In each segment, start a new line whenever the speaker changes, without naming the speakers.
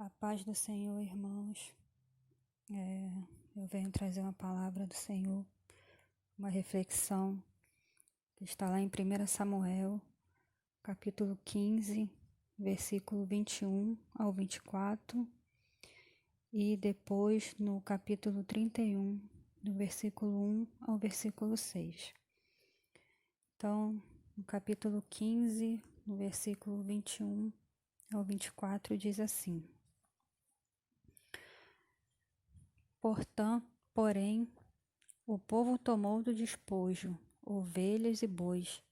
A paz do Senhor, irmãos. Eu venho trazer uma palavra do Senhor, uma reflexão que está lá em 1 Samuel, capítulo 15, versículo 21 ao 24, e depois no capítulo 31, do versículo 1 ao versículo 6. Então, no capítulo 15, no versículo 21 ao 24, diz assim: Porém, o povo tomou do despojo ovelhas e bois,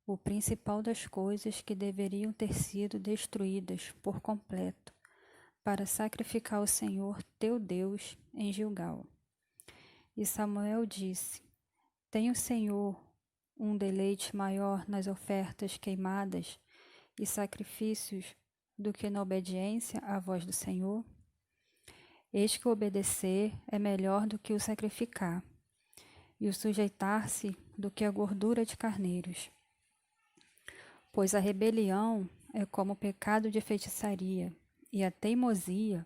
o principal das coisas que deveriam ter sido destruídas por completo, para sacrificar ao Senhor teu Deus em Gilgal. E Samuel disse: Tem o Senhor um deleite maior nas ofertas queimadas e sacrifícios do que na obediência à voz do Senhor? Eis que o obedecer é melhor do que o sacrificar, e o sujeitar-se do que a gordura de carneiros. Pois a rebelião é como o pecado de feitiçaria, e a teimosia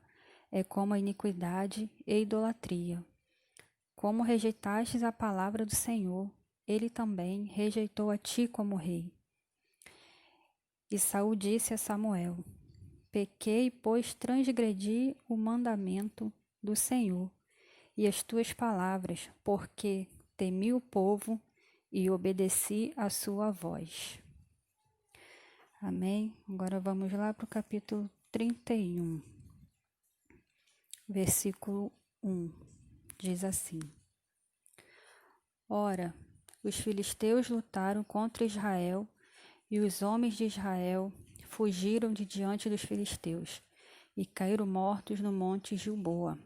é como a iniquidade e idolatria. Como rejeitastes a palavra do Senhor, ele também rejeitou a ti como rei. E Saul disse a Samuel: Pequei, pois transgredi o mandamento do Senhor e as tuas palavras, porque temi o povo e obedeci a sua voz. Amém? Agora vamos lá para o capítulo 31, versículo 1. Diz assim: Ora, os filisteus lutaram contra Israel, e os homens de Israel fugiram de diante dos filisteus, e caíram mortos no monte Gilboa.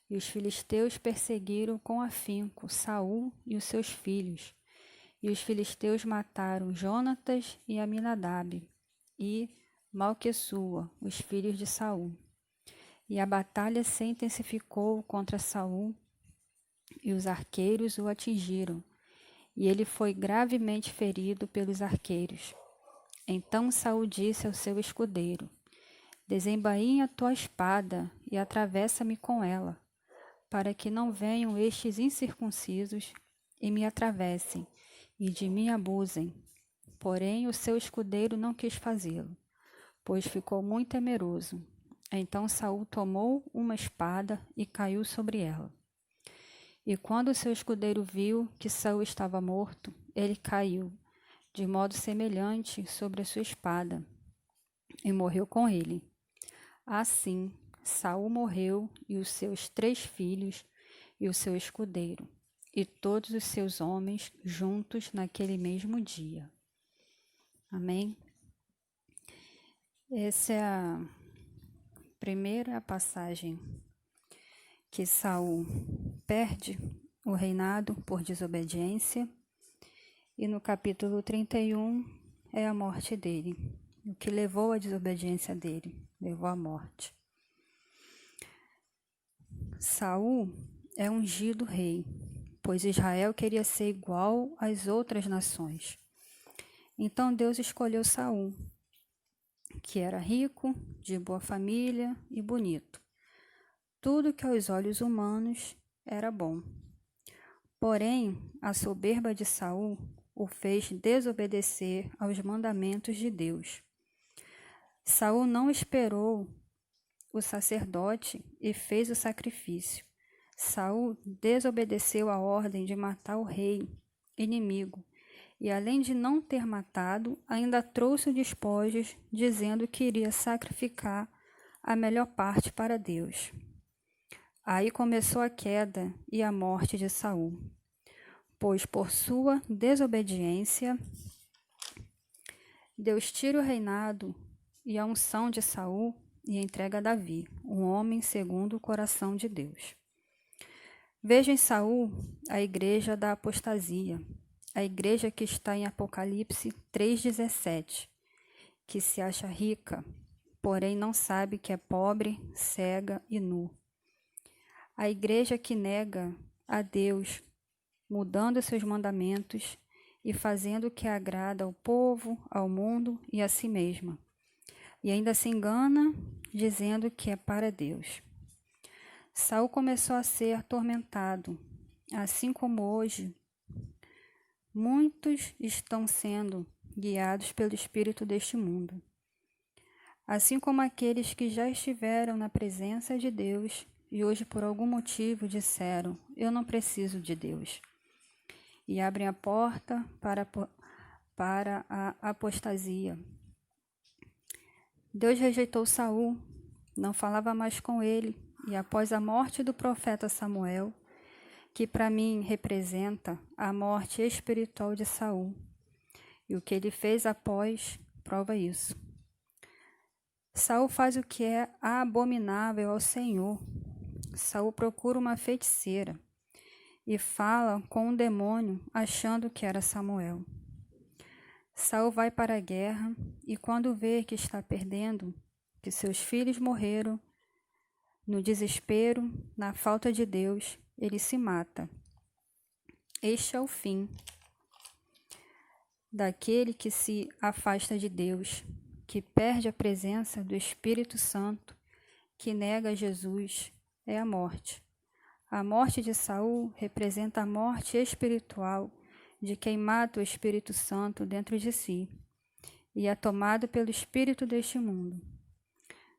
E os filisteus perseguiram com afinco Saul e os seus filhos. E os filisteus mataram Jonatas e Aminadab e Malquessua, os filhos de Saul. E a batalha se intensificou contra Saul, e os arqueiros o atingiram, e ele foi gravemente ferido pelos arqueiros. Então Saul disse ao seu escudeiro: Desembainha a tua espada e atravessa-me com ela, para que não venham estes incircuncisos e me atravessem, e de mim abusem. Porém o seu escudeiro não quis fazê-lo, pois ficou muito temeroso. Então Saul tomou uma espada e caiu sobre ela. E quando o seu escudeiro viu que Saul estava morto, ele caiu, de modo semelhante, sobre a sua espada, e morreu com ele. Assim, Saul morreu, e os seus 3 filhos, e o seu escudeiro, e todos os seus homens juntos naquele mesmo dia. Amém? Essa é a primeira passagem que Saul perde o reinado por desobediência, e no capítulo 31 é a morte dele. O que levou à desobediência dele, levou à morte. Saul é ungido rei, pois Israel queria ser igual às outras nações. Então Deus escolheu Saul, que era rico, de boa família e bonito. Tudo que aos olhos humanos era bom. Porém, a soberba de Saul o fez desobedecer aos mandamentos de Deus. Saul não esperou o sacerdote e fez o sacrifício. Saul desobedeceu a ordem de matar o rei inimigo, e além de não ter matado, ainda trouxe os despojos, dizendo que iria sacrificar a melhor parte para Deus. Aí começou a queda e a morte de Saul, pois por sua desobediência, Deus tira o reinado e a unção de Saul e entrega a Davi, um homem segundo o coração de Deus. Veja em Saul a igreja da apostasia, a igreja que está em Apocalipse 3,17, que se acha rica, porém não sabe que é pobre, cega e nu. A igreja que nega a Deus, mudando seus mandamentos e fazendo o que agrada ao povo, ao mundo e a si mesma. e ainda se engana dizendo que é para Deus. Saul começou a ser atormentado, assim como hoje muitos estão sendo guiados pelo espírito deste mundo. Assim como aqueles que já estiveram na presença de Deus e hoje por algum motivo disseram: eu não preciso de Deus, e abrem a porta para a apostasia. Deus rejeitou Saul, não falava mais com ele, e após a morte do profeta Samuel, que para mim representa a morte espiritual de Saul, e o que ele fez após prova isso. Saul faz o que é abominável ao Senhor. Saul procura uma feiticeira e fala com um demônio achando que era Samuel. Saul vai para a guerra e quando vê que está perdendo, que seus filhos morreram, no desespero, na falta de Deus, ele se mata. Este é o fim daquele que se afasta de Deus, que perde a presença do Espírito Santo, que nega Jesus, é a morte. A morte de Saul representa a morte espiritual de quem mata o Espírito Santo dentro de si e é tomado pelo espírito deste mundo.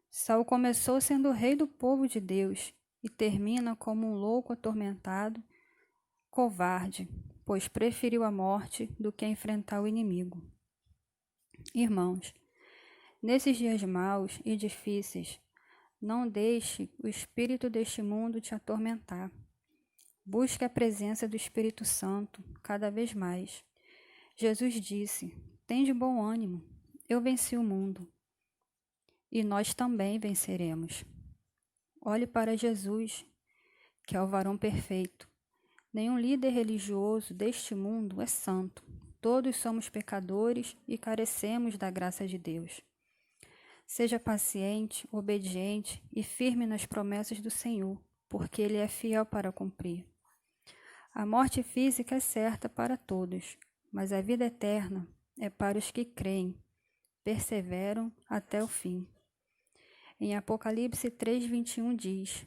Saul começou sendo o rei do povo de Deus e termina como um louco atormentado, covarde, pois preferiu a morte do que enfrentar o inimigo. Irmãos, nesses dias maus e difíceis, não deixe o espírito deste mundo te atormentar. Busque a presença do Espírito Santo cada vez mais. Jesus disse: "Tende bom ânimo, eu venci o mundo, e nós também venceremos." Olhe para Jesus, que é o varão perfeito. Nenhum líder religioso deste mundo é santo. Todos somos pecadores e carecemos da graça de Deus. Seja paciente, obediente e firme nas promessas do Senhor, porque Ele é fiel para cumprir. A morte física é certa para todos, mas a vida eterna é para os que creem, perseveram até o fim. Em Apocalipse 3:21 diz: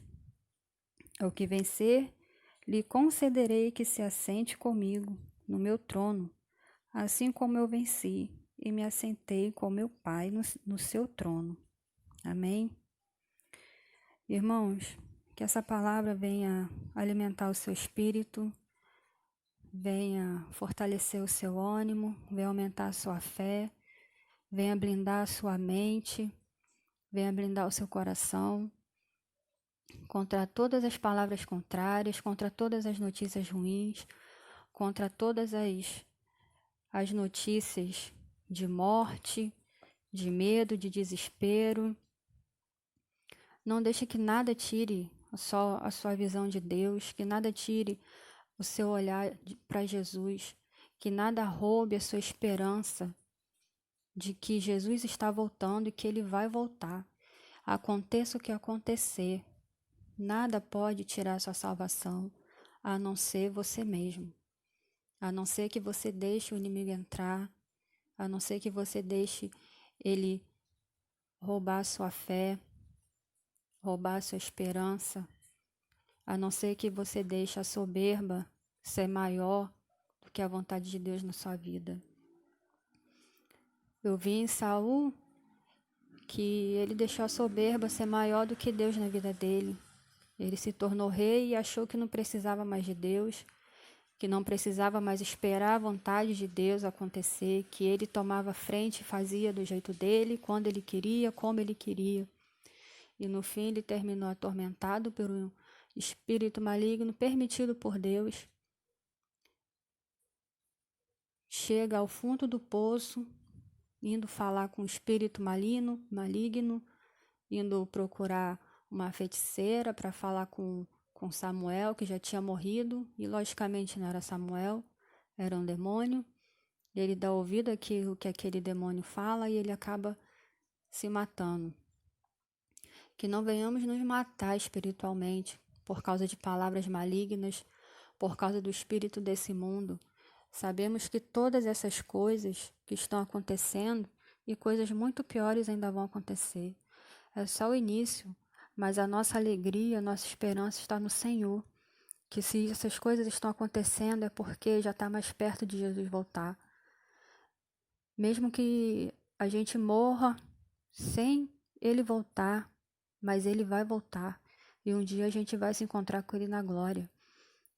"Ao que vencer, lhe concederei que se assente comigo no meu trono, assim como eu venci e me assentei com meu Pai no seu trono." Amém? Irmãos, que essa palavra venha alimentar o seu espírito, venha fortalecer o seu ânimo, venha aumentar a sua fé, venha blindar a sua mente, venha blindar o seu coração contra todas as palavras contrárias, contra todas as notícias ruins, contra todas as notícias de morte, de medo, de desespero. Não deixe que nada tire a sua visão de Deus, que nada tire o seu olhar para Jesus, que nada roube a sua esperança de que Jesus está voltando e que Ele vai voltar. Aconteça o que acontecer, nada pode tirar a sua salvação, a não ser você mesmo. A não ser que você deixe o inimigo entrar, a não ser que você deixe ele roubar a sua fé, roubar a sua esperança, a não ser que você deixe a soberba ser maior do que a vontade de Deus na sua vida. Eu vi em Saul que ele deixou a soberba ser maior do que Deus na vida dele. Ele se tornou rei e achou que não precisava mais de Deus, que não precisava mais esperar a vontade de Deus acontecer, que ele tomava frente e fazia do jeito dele, quando ele queria, como ele queria. E no fim ele terminou atormentado por um espírito maligno permitido por Deus. Chega ao fundo do poço, indo falar com o espírito maligno, indo procurar uma feiticeira para falar com Samuel, que já tinha morrido, e logicamente não era Samuel, era um demônio. Ele dá ouvido àquilo que aquele demônio fala e ele acaba se matando. Que não venhamos nos matar espiritualmente por causa de palavras malignas, por causa do espírito desse mundo. Sabemos que todas essas coisas que estão acontecendo e coisas muito piores ainda vão acontecer. É só o início, mas a nossa alegria, a nossa esperança está no Senhor. Que se essas coisas estão acontecendo é porque já está mais perto de Jesus voltar. Mesmo que a gente morra sem ele voltar, mas ele vai voltar. E um dia a gente vai se encontrar com ele na glória.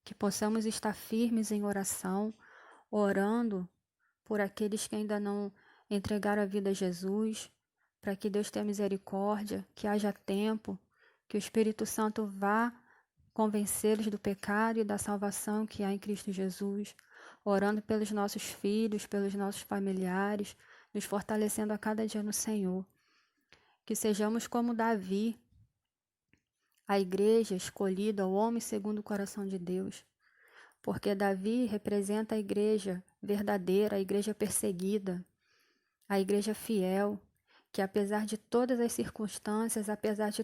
Que possamos estar firmes em oração, orando por aqueles que ainda não entregaram a vida a Jesus, para que Deus tenha misericórdia, que haja tempo, que o Espírito Santo vá convencê-los do pecado e da salvação que há em Cristo Jesus, orando pelos nossos filhos, pelos nossos familiares, nos fortalecendo a cada dia no Senhor. Que sejamos como Davi, a igreja escolhida, o homem segundo o coração de Deus, porque Davi representa a igreja verdadeira, a igreja perseguida, a igreja fiel, que apesar de todas as circunstâncias, apesar de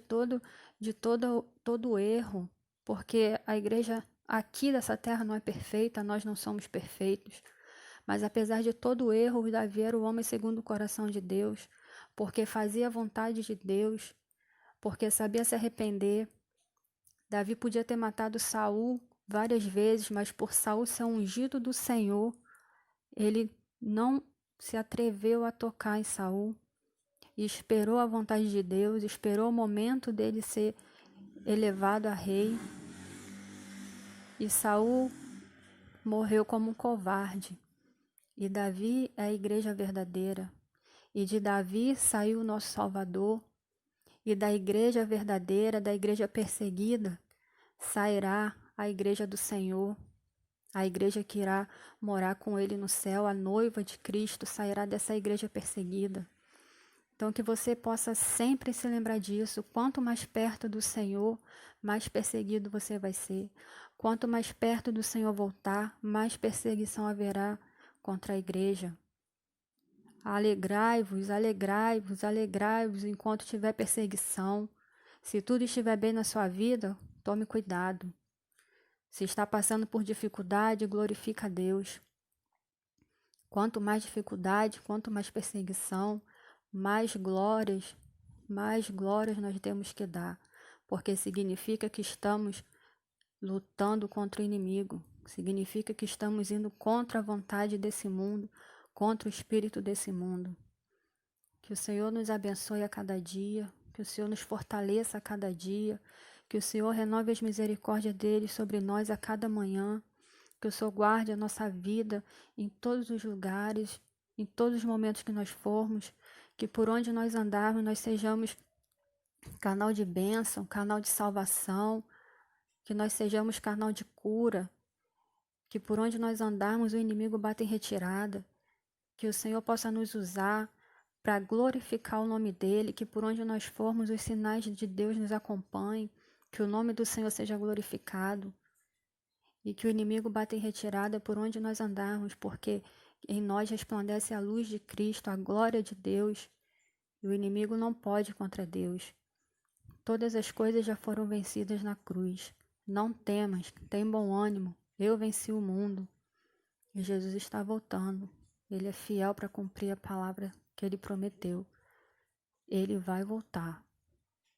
todo erro, porque a igreja aqui dessa terra não é perfeita, nós não somos perfeitos, mas apesar de todo o erro, Davi era o homem segundo o coração de Deus, porque fazia a vontade de Deus, porque sabia se arrepender. Davi podia ter matado Saul várias vezes, mas por Saul ser ungido do Senhor, ele não se atreveu a tocar em Saul e esperou a vontade de Deus, esperou o momento dele ser elevado a rei. E Saul morreu como um covarde. E Davi é a igreja verdadeira. E de Davi saiu o nosso Salvador. E da igreja verdadeira, da igreja perseguida, sairá a igreja do Senhor. A igreja que irá morar com ele no céu, a noiva de Cristo, sairá dessa igreja perseguida. Então, que você possa sempre se lembrar disso. Quanto mais perto do Senhor, mais perseguido você vai ser. Quanto mais perto do Senhor voltar, mais perseguição haverá contra a igreja. Alegrai-vos, alegrai-vos, alegrai-vos enquanto tiver perseguição. Se tudo estiver bem na sua vida, tome cuidado. Se está passando por dificuldade, glorifica a Deus. Quanto mais dificuldade, quanto mais perseguição, mais glórias nós temos que dar, porque significa que estamos lutando contra o inimigo, significa que estamos indo contra a vontade desse mundo, contra o espírito desse mundo. Que o Senhor nos abençoe a cada dia, que o Senhor nos fortaleça a cada dia, que o Senhor renove as misericórdias dele sobre nós a cada manhã, que o Senhor guarde a nossa vida em todos os lugares, em todos os momentos que nós formos, que por onde nós andarmos nós sejamos canal de bênção, canal de salvação, que nós sejamos canal de cura, que por onde nós andarmos o inimigo bata em retirada, que o Senhor possa nos usar para glorificar o nome dele, que por onde nós formos os sinais de Deus nos acompanhem, que o nome do Senhor seja glorificado e que o inimigo bata em retirada por onde nós andarmos, porque em nós resplandece a luz de Cristo, a glória de Deus, e o inimigo não pode contra Deus. Todas as coisas já foram vencidas na cruz. Não temas, tem bom ânimo, eu venci o mundo. E Jesus está voltando. Ele é fiel para cumprir a palavra que ele prometeu. Ele vai voltar.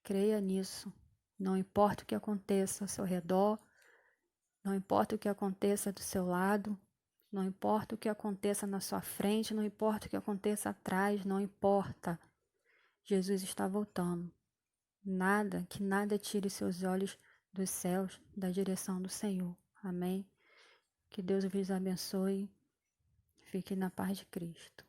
Creia nisso. Não importa o que aconteça ao seu redor, não importa o que aconteça do seu lado, não importa o que aconteça na sua frente, não importa o que aconteça atrás, não importa. Jesus está voltando. Nada, que nada tire seus olhos dos céus, da direção do Senhor. Amém? Que Deus vos abençoe. Fique na paz de Cristo.